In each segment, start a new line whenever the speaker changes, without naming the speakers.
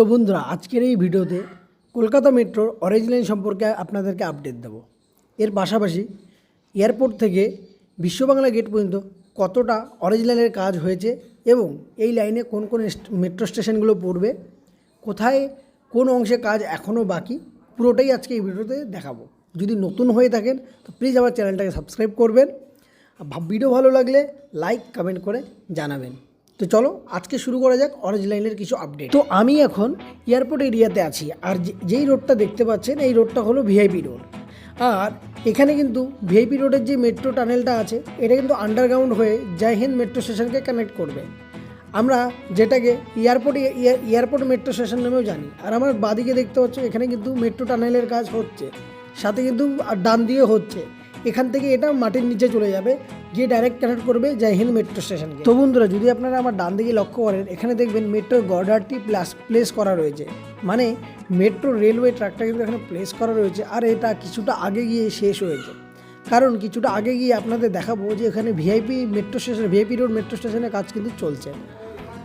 তো বন্ধুরা, আজকের এই ভিডিওতে কলকাতা মেট্রোর অরেঞ্জ লাইন সম্পর্কে আপনাদেরকে আপডেট দেব। এর পাশাপাশি এয়ারপোর্ট থেকে বিশ্ববাংলা গেট পর্যন্ত কতটা অরেঞ্জ লাইনের কাজ হয়েছে এবং এই লাইনে কোন কোন মেট্রো স্টেশনগুলো পড়বে, কোথায় কোন অংশে কাজ এখনও বাকি, পুরোটাই আজকে এই ভিডিওতে দেখাবো। যদি নতুন হয়ে থাকেন তো প্লিজ আমার চ্যানেলটাকে সাবস্ক্রাইব করবেন। ভিডিও ভালো লাগলে লাইক কমেন্ট করে জানাবেন। তো চলো আজকে শুরু করা যাক অরেঞ্জ লাইনের কিছু আপডেট। তো আমি এখন এয়ারপোর্ট এরিয়াতে আছি, আর যেই রোডটা দেখতে পাচ্ছেন এই রোডটা হলো ভিআইপি রোড। আর এখানে কিন্তু ভিআইপি রোডের যে মেট্রো টানেলটা আছে এটা কিন্তু আন্ডারগ্রাউন্ড হয়ে জয় হিন্দ মেট্রো স্টেশনকে কানেক্ট করবে, আমরা যেটাকে এয়ারপোর্ট মেট্রো স্টেশন নামেও জানি। আর আমার বাদিকে দেখতে পাচ্ছ এখানে কিন্তু মেট্রো টানেলের কাজ হচ্ছে, সাথে কিন্তু ডান দিয়ে হচ্ছে। এখান থেকে এটা মাটির নিচে চলে যাবে, গিয়ে ডাইরেক্ট কানেক্ট করবে জয় হিন্দ মেট্রো স্টেশনকে। তো বন্ধুরা, যদি আপনারা আমার ডান দিকে লক্ষ্য করেন, এখানে দেখবেন মেট্রোর গর্ডারটি প্লেস করা রয়েছে, মানে মেট্রো রেলওয়ে ট্র্যাকটা কিন্তু এখানে প্লেস করা রয়েছে। আর এটা কিছুটা আগে গিয়ে শেষ হয়েছে, কারণ কিছুটা আগে গিয়ে আপনাদের দেখাবো যে এখানে ভিআইপি রোড মেট্রো স্টেশনের কাজ কিন্তু চলছে।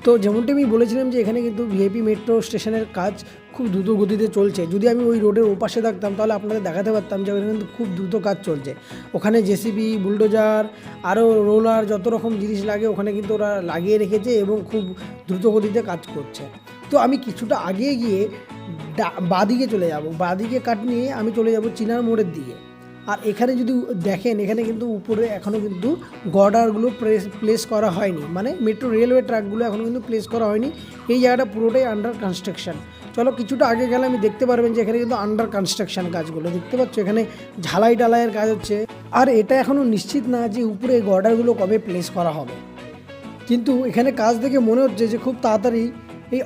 তো যেমনটি আমি বলেছিলাম যে এখানে কিন্তু ভিআইপি মেট্রো স্টেশনের কাজ খুব দ্রুত গতিতে চলছে। যদি আমি ওই রোডের ওপাশে থাকতাম তাহলে আপনাদের দেখাতে পারতাম যে ওখানে কিন্তু খুব দ্রুত কাজ চলছে। ওখানে জেসিবি, বুলডোজার, আরও রোলার, যত রকম জিনিস লাগে ওখানে কিন্তু ওরা লাগিয়ে রেখেছে এবং খুব দ্রুত গতিতে কাজ করছে। তো আমি কিছুটা আগে গিয়ে বাঁদিকে চলে যাব, বাঁদিকে কাট নিয়ে আমি চলে যাব চিনার মোড়ের দিকে। আর এখানে যদি দেখেন, এখানে কিন্তু উপরে এখনও কিন্তু গর্ডারগুলো প্লেস করা হয়নি, মানে মেট্রো রেলওয়ে ট্র্যাকগুলো এখনও কিন্তু প্লেস করা হয়নি। এই জায়গাটা পুরোটাই আন্ডার কনস্ট্রাকশন। চলো কিছুটা আগে গেলে আমি দেখতে পারবেন যে এখানে কিন্তু আন্ডার কনস্ট্রাকশন কাজগুলো দেখতে পাচ্ছ, এখানে ঝালাই টালাইয়ের কাজ হচ্ছে। আর এটা এখনও নিশ্চিত না যে উপরে এই গর্ডারগুলো কবে প্লেস করা হবে, কিন্তু এখানে কাজ দেখে মনে হচ্ছে যে খুব তাড়াতাড়ি এই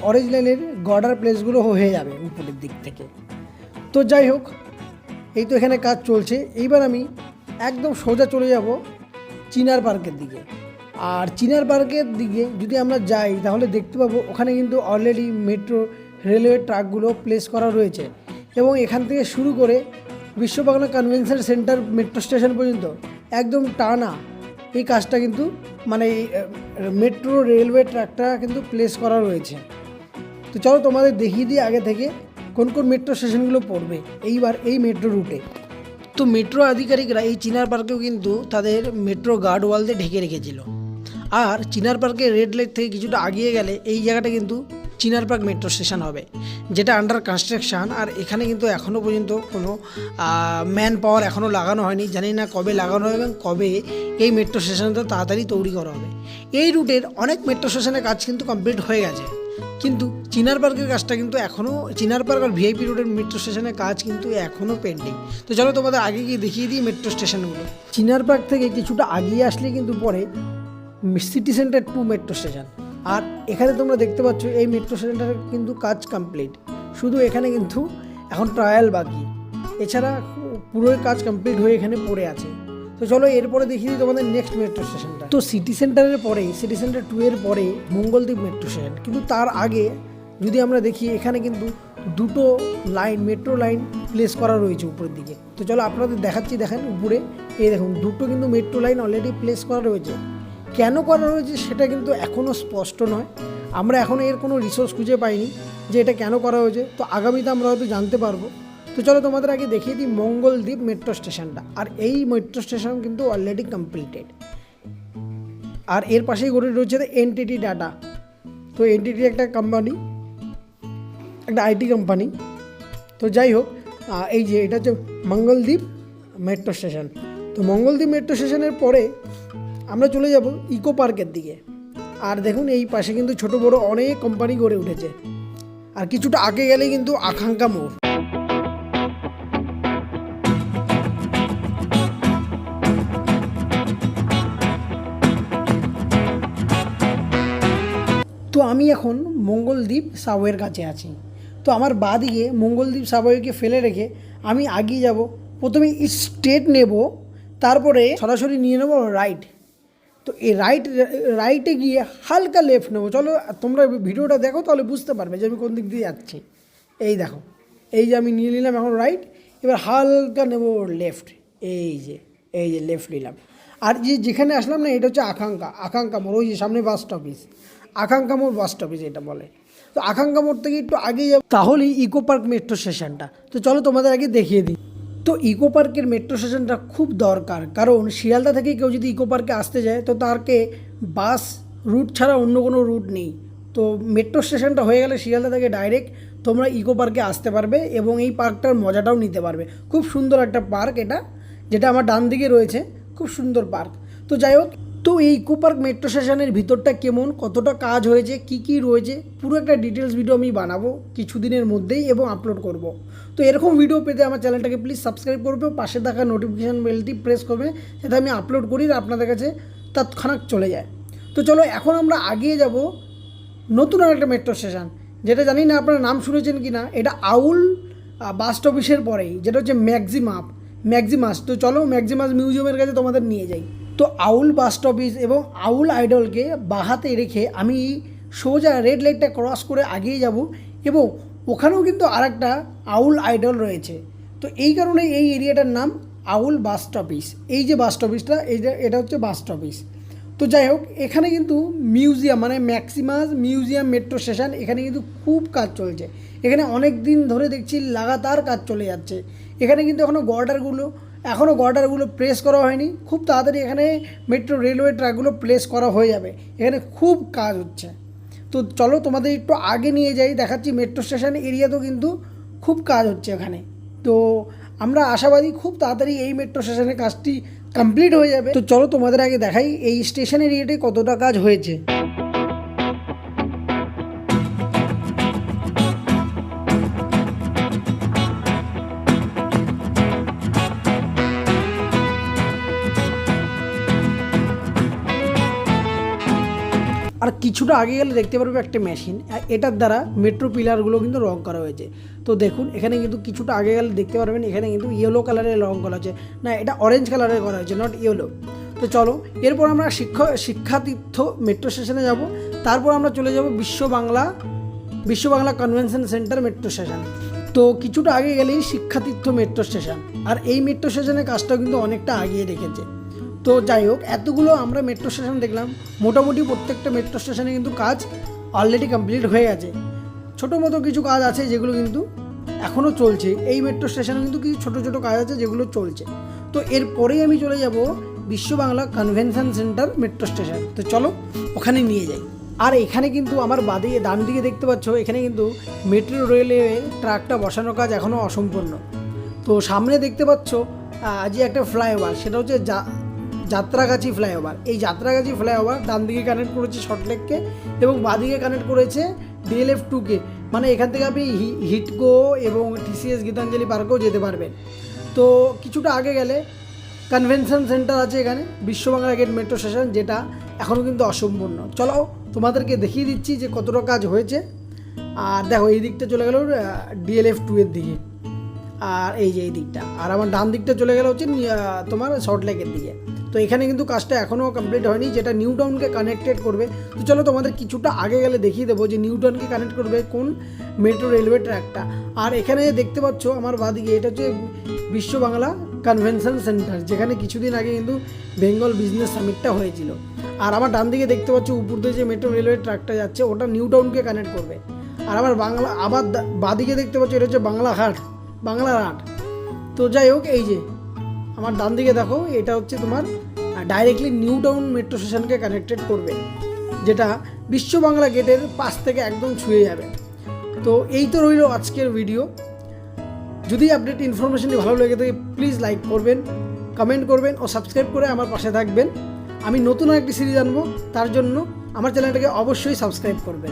অরেঞ্জ লাইনের গর্ডার প্লেসগুলো হয়ে যাবে উপরের দিক থেকে। তো যাই হোক, এই তো এখানে কাজ চলছে। এইবার আমি একদম সোজা চলে যাব চিনার পার্কের দিকে। আর চিনার পার্কের দিকে যদি আমরা যাই তাহলে দেখতে পাবো ওখানে কিন্তু অলরেডি মেট্রো রেলওয়ে ট্র্যাকগুলো প্লেস করা রয়েছে, এবং এখান থেকে শুরু করে Biswa Bangla convention centre metro station পর্যন্ত একদম টানা এই কাজটা কিন্তু, মানে মেট্রো রেলওয়ে ট্র্যাকটা কিন্তু প্লেস করা রয়েছে। তো চলো তোমাদের দেখিয়ে দিই আগে থেকে কোন কোন মেট্রো স্টেশনগুলো পড়বে এইবার এই মেট্রো রুটে। তো মেট্রো আধিকারিকরা এই চিনার পার্কেও কিন্তু তাদের মেট্রো গার্ড ওয়াল দিয়ে ঢেকে রেখেছিল। আর চিনার পার্কের রেড লাইট থেকে কিছুটা আগিয়ে গেলে এই জায়গাটা কিন্তু চিনার পার্ক মেট্রো স্টেশন হবে, যেটা আন্ডার কনস্ট্রাকশান। আর এখানে কিন্তু এখনও পর্যন্ত কোনো ম্যান পাওয়ার এখনও লাগানো হয়নি, জানি না কবে লাগানো হবে এবং কবে এই মেট্রো স্টেশনটা তাড়াতাড়ি তৈরি করা হবে। এই রুটের অনেক মেট্রো স্টেশনের কাজ কিন্তু কমপ্লিট হয়ে গেছে, কিন্তু চিনার পার্কের কাজটা কিন্তু এখনও, চিনার পার্ক আর ভিআইপি রোডের মেট্রো স্টেশনের কাজ কিন্তু এখনও পেন্ডিং। তো চলো তোমাদের আগে গিয়ে দেখিয়ে দিই মেট্রো স্টেশনগুলো। চিনার পার্ক থেকে কিছুটা আগিয়ে আসলে কিন্তু পরে সিটি সেন্টার 2 মেট্রো স্টেশন। আর এখানে তোমরা দেখতে পাচ্ছ এই মেট্রো স্টেশনটার কিন্তু কাজ কমপ্লিট, শুধু এখানে কিন্তু এখন ট্রায়াল বাকি, এছাড়া পুরো কাজ কমপ্লিট হয়ে এখানে পড়ে আছে। তো চলো এরপরে দেখিয়ে দিই তোমাদের নেক্সট মেট্রো স্টেশনটা। তো সিটি সেন্টারের পরে, সিটি সেন্টার 2 এর পরে মঙ্গলদ্বীপ মেট্রো স্টেশন, কিন্তু তার আগে যদি আমরা দেখি এখানে কিন্তু দুটো লাইন, মেট্রো লাইন প্লেস করা রয়েছে উপরের দিকে। তো চলো আপনাদের দেখাচ্ছি, দেখেন উপরে এই দেখুন দুটো কিন্তু মেট্রো লাইন অলরেডি প্লেস করা রয়েছে। কেন করা রয়েছে সেটা কিন্তু এখনও স্পষ্ট নয়, আমরা এখনও এর কোনো রিসোর্স খুঁজে পাইনি যে এটা কেন করা হয়েছে। তো আগামীতে আমরা হয়তো জানতে পারবো। তো চলো তোমাদের আগে দেখিয়ে দিই মঙ্গলদ্বীপ মেট্রো স্টেশনটা। আর এই মেট্রো স্টেশন কিন্তু অলরেডি কমপ্লিটেড। আর এর পাশেই গড়ে রয়েছে এনটিটি ডাটা। তো এনটিটি একটা কোম্পানি, একটা আইটি কোম্পানি। তো যাই হোক, এই যে এটা হচ্ছে মঙ্গলদ্বীপ মেট্রো স্টেশন। তো মঙ্গলদ্বীপ মেট্রো স্টেশনের পরে আমরা চলে যাব ইকো পার্কের দিকে। আর দেখুন এই পাশে কিন্তু ছোট বড় অনেক কোম্পানি গড়ে উঠেছে। আর কিছুটা আগে গেলে কিন্তু আকাঙ্ক্ষা মোড়। তো আমি এখন মঙ্গলদ্বীপ সাবওয়ের কাছে আছি। তো আমার বাঁদিকে মঙ্গলদ্বীপ সাবওয়েকে ফেলে রেখে আমি আগিয়ে যাব। প্রথমে স্ট্রেট নেব, তারপরে সরাসরি নিয়ে নেব রাইট। তো এই রাইটে গিয়ে হালকা লেফট নেবো। চলো তোমরা ভিডিওটা দেখো, তাহলে বুঝতে পারবে যে আমি কোন দিক দিয়ে যাচ্ছি। এই দেখো, এই যে আমি নিয়ে নিলাম এখন রাইট, এবার হালকা নেব লেফট। এই যে লেফট নিলাম। আর যেখানে আসলাম না, এটা হচ্ছে আকাঙ্ক্ষা মোড়, ওই যে সামনে বাস স্টপেজ, আকাঙ্ক্ষা মোড় বাস স্টপেজ এটা বলে। তো তো আকাঙ্ক্ষা মোড় থেকে একটু আগেই যাব, তাহলেই ইকো পার্ক মেট্রো স্টেশনটা। তো চলো তোমাদের আগে দেখিয়ে দিই। তো ইকো পার্কের মেট্রো স্টেশনটা খুব দরকার, কারণ শিয়ালদা থেকে কেউ যদি ইকো পার্কে আসতে যায় তো তাকে বাস রুট ছাড়া অন্য কোনো রুট নেই। তো মেট্রো স্টেশনটা হয়ে গেলে শিয়ালদা থেকে ডাইরেক্ট তোমরা ইকো পার্কে আসতে পারবে এবং এই পার্কটার মজাটাও নিতে পারবে। খুব সুন্দর একটা পার্ক এটা, যেটা আমার ডান দিকে রয়েছে, খুব সুন্দর পার্ক। তো যাই হোক, তো এই ইকো পার্ক মেট্রো স্টেশনের ভিতরটা কেমন, কতটা কাজ হয়েছে, কি কি রয়েছে, পুরো একটা ডিটেলস ভিডিও আমি বানাবো কিছুদিনের মধ্যেই এবং আপলোড করব। তো এরকম ভিডিও পেতে আমার চ্যানেলটাকে প্লিজ সাবস্ক্রাইব করবে, পাশে থাকা নোটিফিকেশান বেলটি প্রেস করবে, যাতে আমি আপলোড করি আর আপনাদের কাছে তৎক্ষণাৎ চলে যায়। তো চলো এখন আমরা আগিয়ে যাব নতুন আর একটা মেট্রো স্টেশন, যেটা জানি না আপনারা নাম শুনেছেন কি না। এটা আউল বাস স্টপের পরেই, যেটা হচ্ছে ম্যাক্সিমাস। তো চলো ম্যাক্সিমাস মিউজিয়ামের কাছে তোমাদের নিয়ে যাই। তো আউল বাস স্টপেজ এবং আউল আইডলকে বাহাতে রেখে আমি সোজা রেড লাইটটা ক্রস করে আগিয়ে যাব এবং ওখানেও কিন্তু আর একটা আউল আইডল রয়েছে। তো এই কারণে এই এরিয়াটার নাম আউল বাস স্টপেজ। এই যে বাস স্টপেজটা, এটা হচ্ছে বাস স্টপেজ। তো যাই হোক, এখানে কিন্তু মিউজিয়াম মানে ম্যাক্সিমাস মিউজিয়াম মেট্রো স্টেশন, এখানে কিন্তু খুব কাজ চলছে। এখানে অনেক দিন ধরে দেখছি লাগাতার কাজ চলে যাচ্ছে। এখানে কিন্তু এখনও গর্ডারগুলো প্লেস করা হয়নি। খুব তাড়াতাড়ি এখানে মেট্রো রেলওয়ে ট্র্যাকগুলো প্লেস করা হয়ে যাবে। এখানে খুব কাজ হচ্ছে। তো চলো তোমাদের একটু আগে নিয়ে যাই, দেখাচ্ছি মেট্রো স্টেশন এরিয়াতেও কিন্তু খুব কাজ হচ্ছে এখানে। তো আমরা আশাবাদী খুব তাড়াতাড়ি এই মেট্রো স্টেশনের কাজটি কমপ্লিট হয়ে যাবে। তো চলো তোমাদের আগে দেখাই এই স্টেশন এরিয়াতে কতটা কাজ হয়েছে। আর কিছুটা আগে গেলে দেখতে পারবে একটা মেশিন, এটার দ্বারা মেট্রো পিলারগুলো কিন্তু রং করা হয়েছে। তো দেখুন এখানে কিন্তু কিছুটা আগে গেলে দেখতে পারবেন এখানে কিন্তু ইয়েলো কালারের রং করা হয়েছে, না এটা অরেঞ্জ কালারের করা হয়েছে, নট ইয়েলো। তো চলো এরপর আমরা শিক্ষাতীর্থ মেট্রো স্টেশনে যাব। তারপর আমরা চলে যাব বিশ্ব Bangla convention centre metro station. তো কিছুটা আগে গেলেই শিক্ষাতীর্থ মেট্রো স্টেশন, আর এই মেট্রো স্টেশনের কাজটাও কিন্তু অনেকটা আগিয়ে রেখেছে। তো যাই হোক, এতগুলো আমরা মেট্রো স্টেশন দেখলাম, মোটামুটি প্রত্যেকটা মেট্রো স্টেশনে কিন্তু কাজ অলরেডি কমপ্লিট হয়ে গেছে। ছোটো মতো কিছু কাজ আছে যেগুলো কিন্তু এখনও চলছে। এই মেট্রো স্টেশনে কিন্তু কিছু ছোটো ছোটো কাজ আছে যেগুলো চলছে। তো এরপরেই আমি চলে যাব বিশ্ব Bangla convention centre metro station. তো চলো ওখানে নিয়ে যাই। আর এখানে কিন্তু আমার ডান দিকে দেখতে পাচ্ছ, এখানে কিন্তু মেট্রো রেলওয়ে ট্র্যাকটা বসানোর কাজ এখনও অসম্পূর্ণ। তো সামনে দেখতে পাচ্ছ যে একটা ফ্লাইওভার, সেটা হচ্ছে যাত্রাগাছি ফ্লাইওভার। এই যাত্রাগাছি ফ্লাইওভার ডান দিকে কানেক্ট করেছে সল্টলেককে এবং বাঁদিকে কানেক্ট করেছে DLF 2কে। মানে এখান থেকে আপনি হিটকো এবং TCS গীতাঞ্জলি পার্কেও যেতে পারবেন। তো কিছুটা আগে গেলে কনভেনশন সেন্টার আছে এখানে, বিশ্ব বাংলা গেট মেট্রো স্টেশন, যেটা এখনও কিন্তু অসম্পূর্ণ। চলো তোমাদেরকে দেখিয়ে দিচ্ছি যে কতটা কাজ হয়েছে। আর দেখো এই দিকটা চলে গেল DLF 2 এর দিকে, আর এই যে এই দিকটা, আর আমার ডান দিকটা চলে গেল হচ্ছে তোমার সল্টলেকের দিকে। তো এখানে কিন্তু কাজটা এখনও কমপ্লিট হয়নি, যেটা নিউ টাউনকে কানেক্টেড করবে। তো চলো তোমাদের কিছুটা আগে গেলে দেখিয়ে দেবো যে নিউ টাউনকে কানেক্ট করবে কোন মেট্রো রেলওয়ে ট্র্যাকটা। আর এখানে দেখতে পাচ্ছ আমার বাদিকে, এটা হচ্ছে বিশ্ব বাংলা কনভেনশন সেন্টার, যেখানে কিছুদিন আগে কিন্তু বেঙ্গল বিজনেস সামিটটা হয়েছিল। আর আমার ডান দিকে দেখতে পাচ্ছ উপর দিয়ে যে মেট্রো রেলওয়ে ট্র্যাকটা যাচ্ছে, ওটা নিউ টাউনকে কানেক্ট করবে। আর আমার আবার বাদিকে দেখতে পাচ্ছ, এটা হচ্ছে বাংলারহাট। তো যাই হোক, এই যে আমার ডান দিকে দেখো, এটা হচ্ছে তোমার ডাইরেক্টলি নিউ টাউন মেট্রো স্টেশনকে কানেক্টেড করবে, যেটা বিশ্ব বাংলা গেটের পাশ থেকে একদম ছুঁয়ে যাবে। তো এই তো রইল আজকের ভিডিও। যদি আপডেট ইনফরমেশনটি ভালো লেগে থাকে প্লিজ লাইক করবেন, কমেন্ট করবেন ও সাবস্ক্রাইব করে আমার পাশে থাকবেন। আমি নতুন একটি সিরিজ আনবো, তার জন্য আমার চ্যানেলটাকে অবশ্যই সাবস্ক্রাইব করবেন।